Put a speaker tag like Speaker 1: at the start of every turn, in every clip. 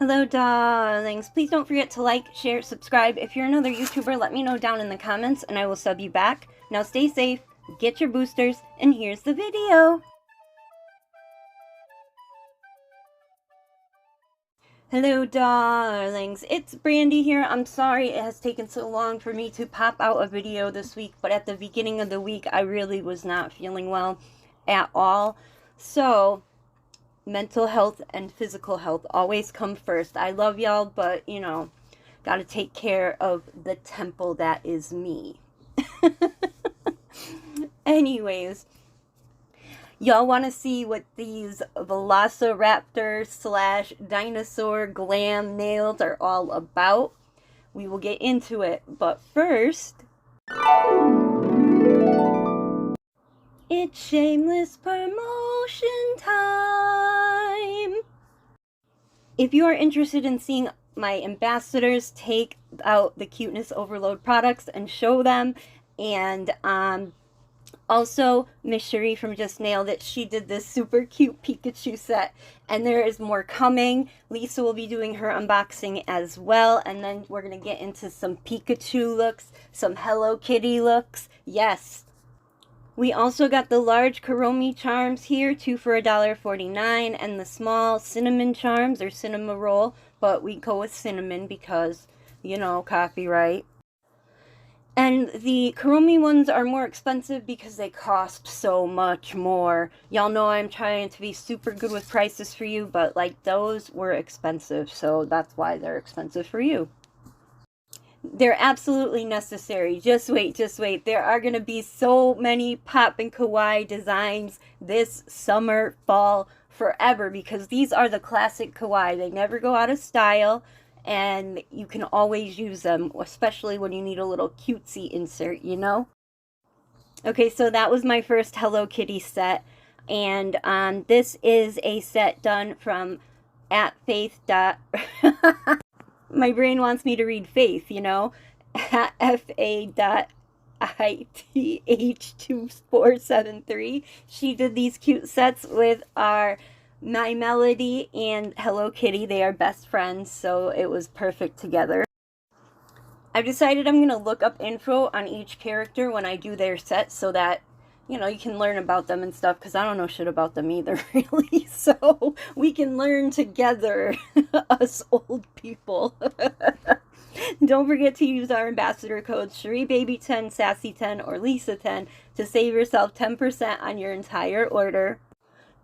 Speaker 1: Hello, darlings. Please don't forget to like, share, subscribe. If you're another YouTuber, let me know down in the comments and I will sub you back. Now stay safe, get your boosters, and here's the video. Hello, darlings. It's Brandy here. I'm sorry it has taken so long for me to pop out a video this week, but at the beginning of the week, I really was not feeling well at all. So, mental health and physical health always come first. I love y'all, but, you know, gotta take care of the temple that is me. Anyways, y'all want to see what these Velociraptor slash dinosaur glam nails are all about? We will get into it, but first, it's shameless promotion time! If you are interested in seeing my ambassadors take out the Cuteness Overload products and show them, and also Miss Cherie from Just Nailed It, she did this super cute Pikachu set, and there is more coming. Lisa will be doing her unboxing as well, and then we're going to get into some Pikachu looks, some Hello Kitty looks. Yes. We also got the large Kuromi charms here, 2 for $1.49, and the small cinnamon charms, or cinema roll, but we go with cinnamon because, you know, copyright. And the Kuromi ones are more expensive because they cost so much more. Y'all know I'm trying to be super good with prices for you, but like those were expensive, so that's why they're expensive for you. They're absolutely necessary. Just wait, just wait. There are going to be so many pop and kawaii designs this summer, fall, forever, because these are the classic kawaii. They never go out of style, and you can always use them, especially when you need a little cutesy insert, you know? Okay, so that was my first Hello Kitty set, and this is a set done from @faith. My brain wants me to read Faith, you know, FA.ITH2473. She did these cute sets with our My Melody and Hello Kitty. They are best friends, so it was perfect together. I've decided I'm going to look up info on each character when I do their set so that, you know, you can learn about them and stuff, because I don't know shit about them either, really. So we can learn together, us old people. Don't forget to use our ambassador codes CherieBaby10, Sassy10, or Lisa10 to save yourself 10% on your entire order.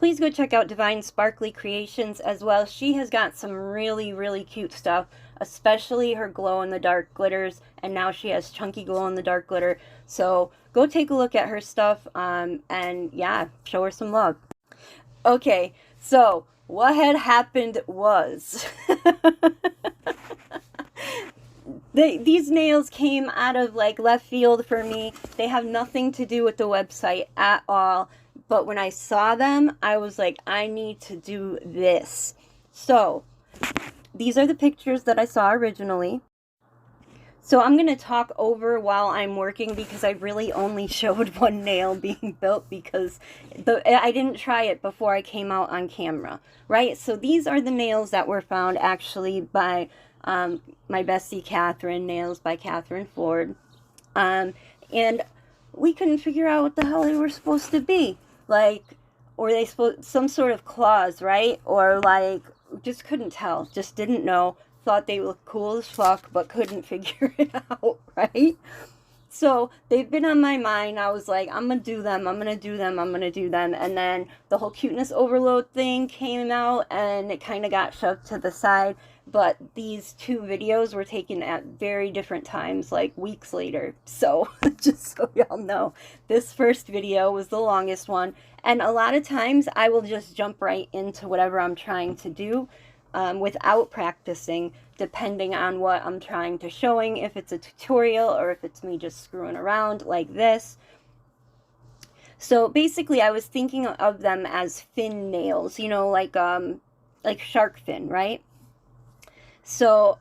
Speaker 1: Please go check out Divine Sparkly Creations as well. She has got some really, really cute stuff, especially her glow-in-the-dark glitters, and now she has chunky glow-in-the-dark glitter. So go take a look at her stuff, and yeah, show her some love. Okay, so what had happened was these nails came out of like left field for me. They have nothing to do with the website at all. But when I saw them, I was like, I need to do this. So these are the pictures that I saw originally. So I'm going to talk over while I'm working because I really only showed one nail being built because I didn't try it before I came out on camera, right? So these are the nails that were found actually by my bestie Katherine, nails by Katherine Ford. And we couldn't figure out what the hell they were supposed to be. Like, or they supposed some sort of claws, right? Or like, just couldn't tell, just didn't know. Thought they looked cool as fuck, but couldn't figure it out, right? So they've been on my mind. I was like, I'm gonna do them, I'm gonna do them, I'm gonna do them. And then the whole cuteness overload thing came out and it kind of got shoved to the side. But these two videos were taken at very different times, like weeks later. So just so y'all know, this first video was the longest one. And a lot of times I will just jump right into whatever I'm trying to do without practicing, depending on what I'm trying to showing, if it's a tutorial or if it's me just screwing around like this. So basically I was thinking of them as fin nails, you know, like shark fin, right? So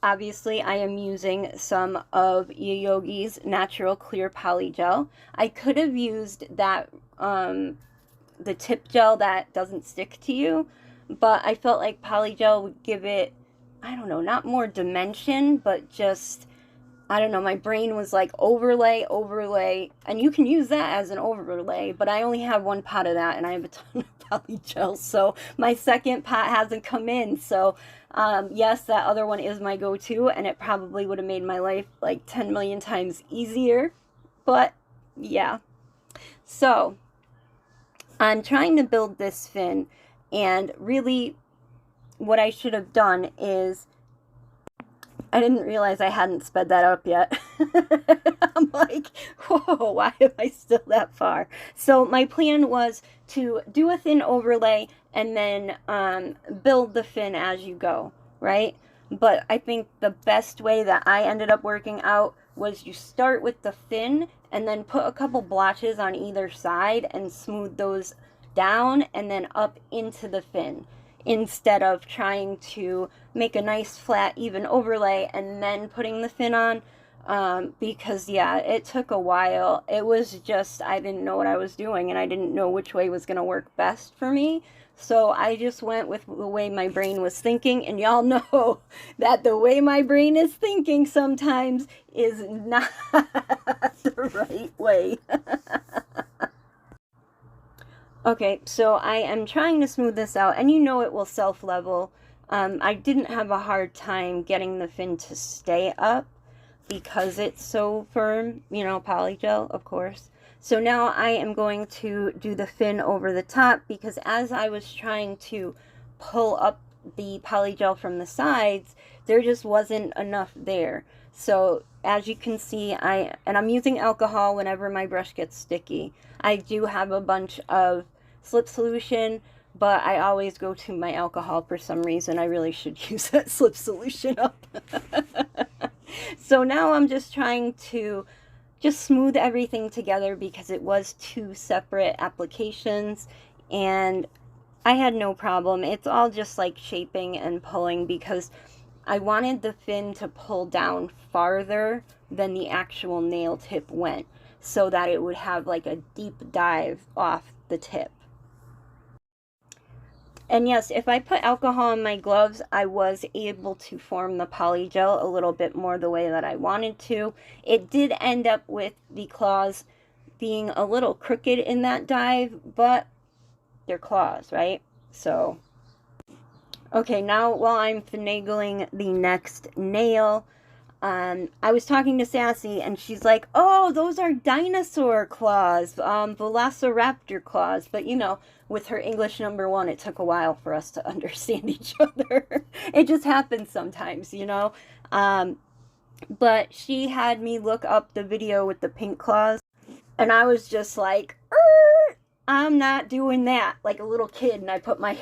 Speaker 1: obviously I am using some of Yogi's Natural Clear Poly Gel. I could have used that, the tip gel that doesn't stick to you, but I felt like polygel would give it, I don't know, not more dimension, but just, I don't know, my brain was like overlay, overlay, and you can use that as an overlay, but I only have one pot of that, and I have a ton of polygel, so my second pot hasn't come in, so yes, that other one is my go-to, and it probably would have made my life like 10 million times easier, but yeah. So, I'm trying to build this fin, and really what I should have done is, I didn't realize I hadn't sped that up yet. I'm like, whoa, why am I still that far? So my plan was to do a thin overlay and then build the fin as you go, right? But I think the best way that I ended up working out was you start with the fin and then put a couple blotches on either side and smooth those down and then up into the fin, instead of trying to make a nice flat even overlay and then putting the fin on, because yeah, it took a while. It was just, I didn't know what I was doing, and I didn't know which way was going to work best for me, so I just went with the way my brain was thinking, and y'all know that the way my brain is thinking sometimes is not the right way. Okay, so I am trying to smooth this out, and you know it will self-level. I didn't have a hard time getting the fin to stay up because it's so firm, you know, polygel, of course. So now I am going to do the fin over the top, because as I was trying to pull up the polygel from the sides, there just wasn't enough there. So as you can see, I'm using alcohol whenever my brush gets sticky. I do have a bunch of slip solution, but I always go to my alcohol for some reason. I really should use that slip solution up. So now I'm just trying to just smooth everything together, because it was 2 separate applications and I had no problem. It's all just like shaping and pulling, because I wanted the fin to pull down farther than the actual nail tip went, so that it would have like a deep dive off the tip. And yes, if I put alcohol in my gloves, I was able to form the polygel a little bit more the way that I wanted to. It did end up with the claws being a little crooked in that dive, but they're claws, right? So, okay, now while I'm finagling the next nail, I was talking to Sassy, and she's like, oh, those are dinosaur claws, Velociraptor claws. But, you know, with her English #1, it took a while for us to understand each other. It just happens sometimes, you know. But she had me look up the video with the pink claws, and I was just like, I'm not doing that, like a little kid, and I put my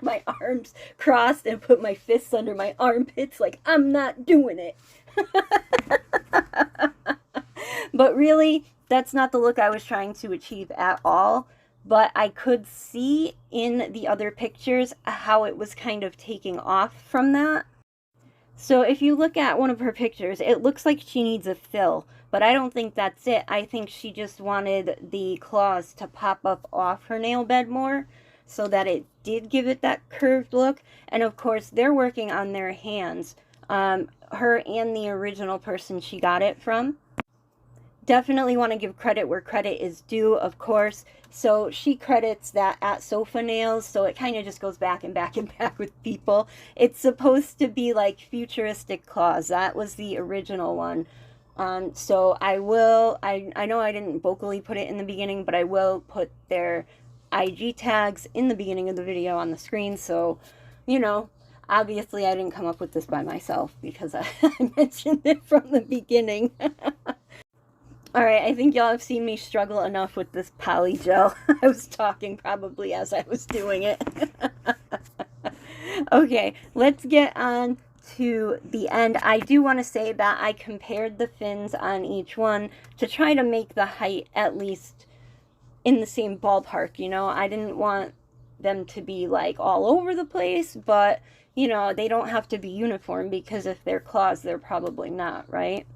Speaker 1: my arms crossed and put my fists under my armpits, like, I'm not doing it. But really, that's not the look I was trying to achieve at all. But I could see in the other pictures how it was kind of taking off from that. So if you look at one of her pictures, it looks like she needs a fill, but I don't think that's it. I think she just wanted the claws to pop up off her nail bed more, so that it did give it that curved look. And of course, they're working on their hands, her and the original person she got it from. Definitely want to give credit where credit is due, of course. So she credits that at Sofa Nails, so it kind of just goes back and back and back with people. It's supposed to be like Futuristic claws. That was the original one. So I know I didn't vocally put it in the beginning, but I will put their IG tags in the beginning of the video on the screen. So, you know, obviously I didn't come up with this by myself, because I mentioned it from the beginning. Alright, I think y'all have seen me struggle enough with this polygel. I was talking probably as I was doing it. Okay, let's get on to the end. I do want to say that I compared the fins on each one to try to make the height at least in the same ballpark, you know? I didn't want them to be like all over the place, but, you know, they don't have to be uniform, because if they're claws, they're probably not, right?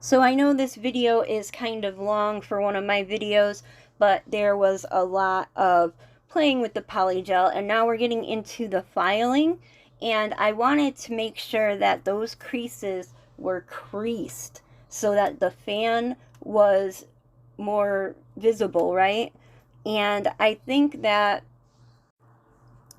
Speaker 1: So I know this video is kind of long for one of my videos, but there was a lot of playing with the polygel, and now we're getting into the filing, and I wanted to make sure that those creases were creased so that the fan was more visible, right? And I think that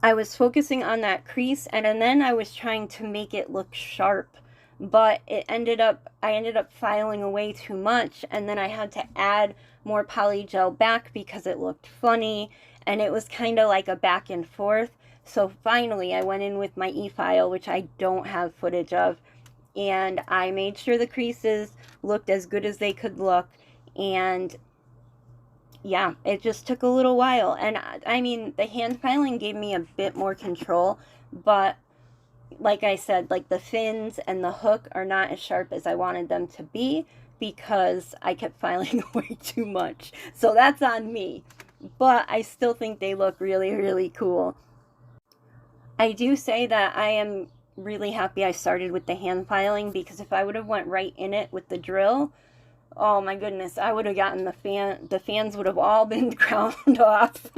Speaker 1: I was focusing on that crease, and then I was trying to make it look sharp, but I ended up filing away too much, and then I had to add more polygel back because it looked funny, and it was kind of like a back and forth. So finally I went in with my e-file, which I don't have footage of, and I made sure the creases looked as good as they could look. And yeah, it just took a little while. And I mean, the hand filing gave me a bit more control, but like I said, like the fins and the hook are not as sharp as I wanted them to be because I kept filing away too much. So that's on me. But I still think they look really, really cool. I do say that I am really happy I started with the hand filing, because if I would have went right in it with the drill, oh my goodness, I would have gotten the fans would have all been ground off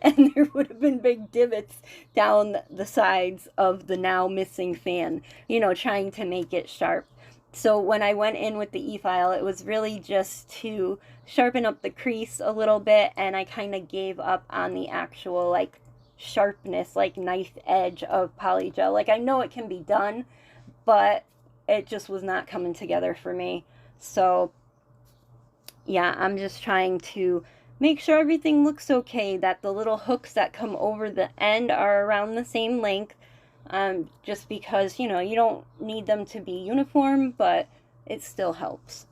Speaker 1: and there would have been big divots down the sides of the now missing fan, you know, trying to make it sharp. So when I went in with the e-file, it was really just to sharpen up the crease a little bit, and I kind of gave up on the actual like sharpness, like knife edge of polygel. Like, I know it can be done, but it just was not coming together for me. So yeah, I'm just trying to make sure everything looks okay, that the little hooks that come over the end are around the same length, just because, you know, you don't need them to be uniform, but it still helps.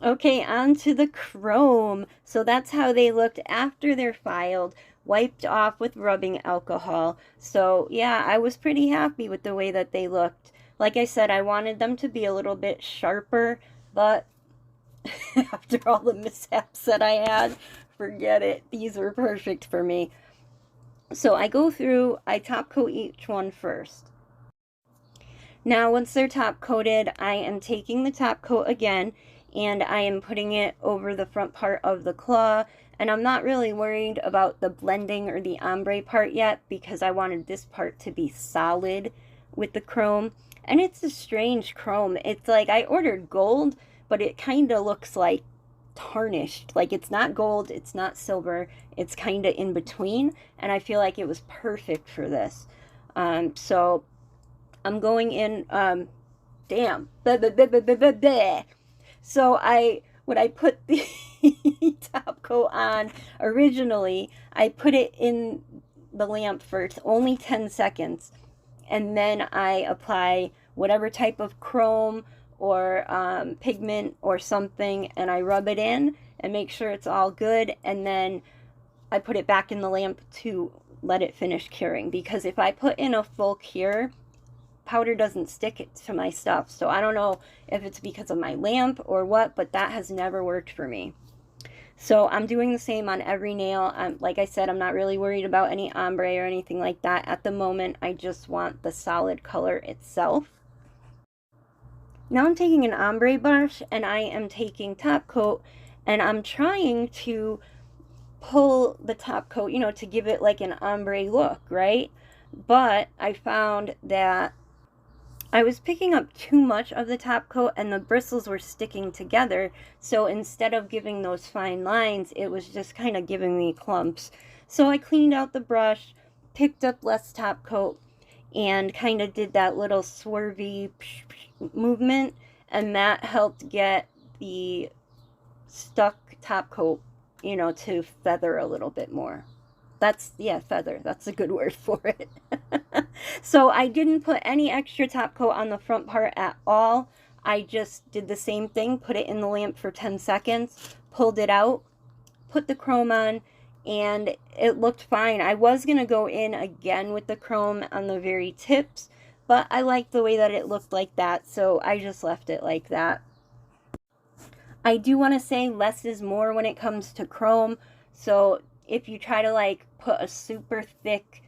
Speaker 1: Okay, on to the chrome. So that's how they looked after they're filed, wiped off with rubbing alcohol. So yeah, I was pretty happy with the way that they looked. Like I said, I wanted them to be a little bit sharper, but after all the mishaps that I had, forget it. These were perfect for me. So I go through, I top coat each one first. Now, once they're top coated, I am taking the top coat again, and I am putting it over the front part of the claw, and I'm not really worried about the blending or the ombre part yet, because I wanted this part to be solid with the chrome. And it's a strange chrome. It's like, I ordered gold, but it kind of looks like tarnished. Like, it's not gold, it's not silver, it's kind of in between, and I feel like it was perfect for this. So I'm going in, damn, so when I put the top coat on originally, I put it in the lamp for only 10 seconds, and then I apply whatever type of chrome or pigment or something, and I rub it in and make sure it's all good, and then I put it back in the lamp to let it finish curing, because if I put in a full cure, powder doesn't stick to my stuff. So I don't know if it's because of my lamp or what, but that has never worked for me. So I'm doing the same on every nail. Like I said, I'm not really worried about any ombre or anything like that at the moment. I just want the solid color itself. Now I'm taking an ombre brush, and I am taking top coat, and I'm trying to pull the top coat, you know, to give it like an ombre look, right? But I found that I was picking up too much of the top coat, and the bristles were sticking together. So instead of giving those fine lines, it was just kind of giving me clumps. So I cleaned out the brush, picked up less top coat, and kind of did that little swervy movement, and that helped get the stuck top coat, you know, to feather a little bit more. That's, yeah, feather. That's a good word for it. So I didn't put any extra top coat on the front part at all. I just did the same thing, put it in the lamp for 10 seconds, pulled it out, put the chrome on, and it looked fine. I was going to go in again with the chrome on the very tips, but I liked the way that it looked like that, so I just left it like that. I do want to say less is more when it comes to chrome, so if you try to like put a super thick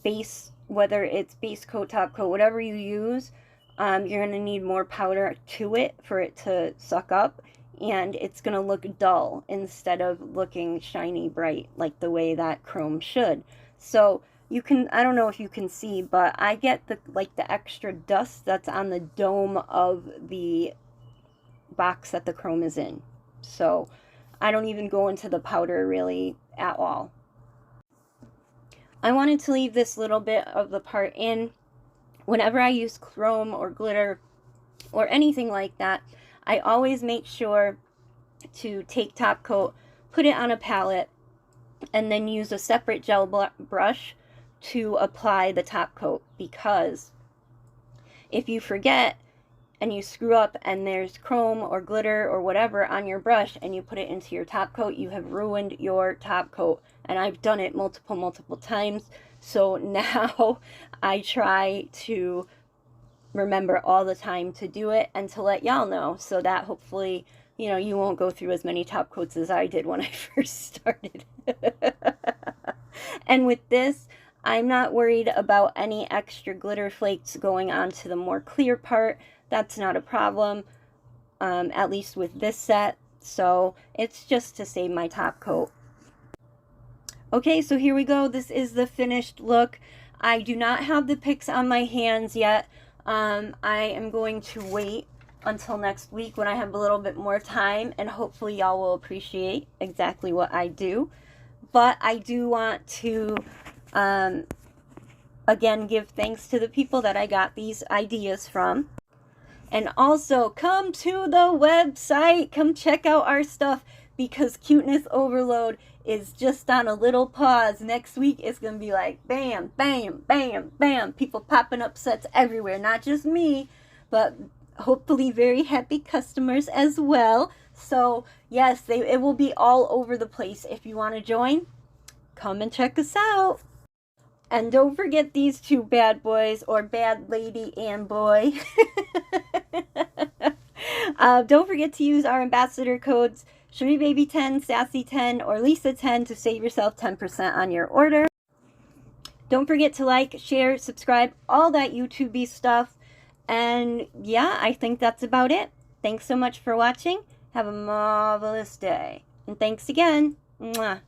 Speaker 1: base, whether it's base coat, top coat, whatever you use, you're going to need more powder to it for it to suck up. and it's going to look dull instead of looking shiny bright like the way that chrome should. So you can, I don't know if you can see, but I get the extra dust that's on the dome of the box that the chrome is in. So I don't even go into the powder really at all. I wanted to leave this little bit of the part in. Whenever I use chrome or glitter or anything like that, I always make sure to take top coat, put it on a palette, and then use a separate gel brush to apply the top coat, because if you forget and you screw up and there's chrome or glitter or whatever on your brush and you put it into your top coat, you have ruined your top coat. And I've done it multiple times. So now I try to remember all the time to do it and to let y'all know, so that hopefully, you know, you won't go through as many top coats as I did when I first started. And with this, I'm not worried about any extra glitter flakes going on to the more clear part. That's not a problem, at least with this set. So it's just to save my top coat. Okay, so here we go. This is the finished look. I do not have the pics on my hands yet. I am going to wait until next week when I have a little bit more time, and hopefully y'all will appreciate exactly what I do. But I do want to, again, give thanks to the people that I got these ideas from. And also, come to the website. Come check out our stuff, because Cuteness Overload is just on a little pause. Next week, it's going to be like bam, bam, bam, bam. People popping up sets everywhere. Not just me, but hopefully very happy customers as well. So, yes, it will be all over the place. If you want to join, come and check us out. And don't forget these two bad boys, or bad lady and boy. Don't forget to use our ambassador codes SugarBaby10, Sassy10, or Lisa10 to save yourself 10% on your order. Don't forget to like, share, subscribe, all that YouTube-y stuff. And yeah, I think that's about it. Thanks so much for watching. Have a marvelous day. And thanks again. Mwah.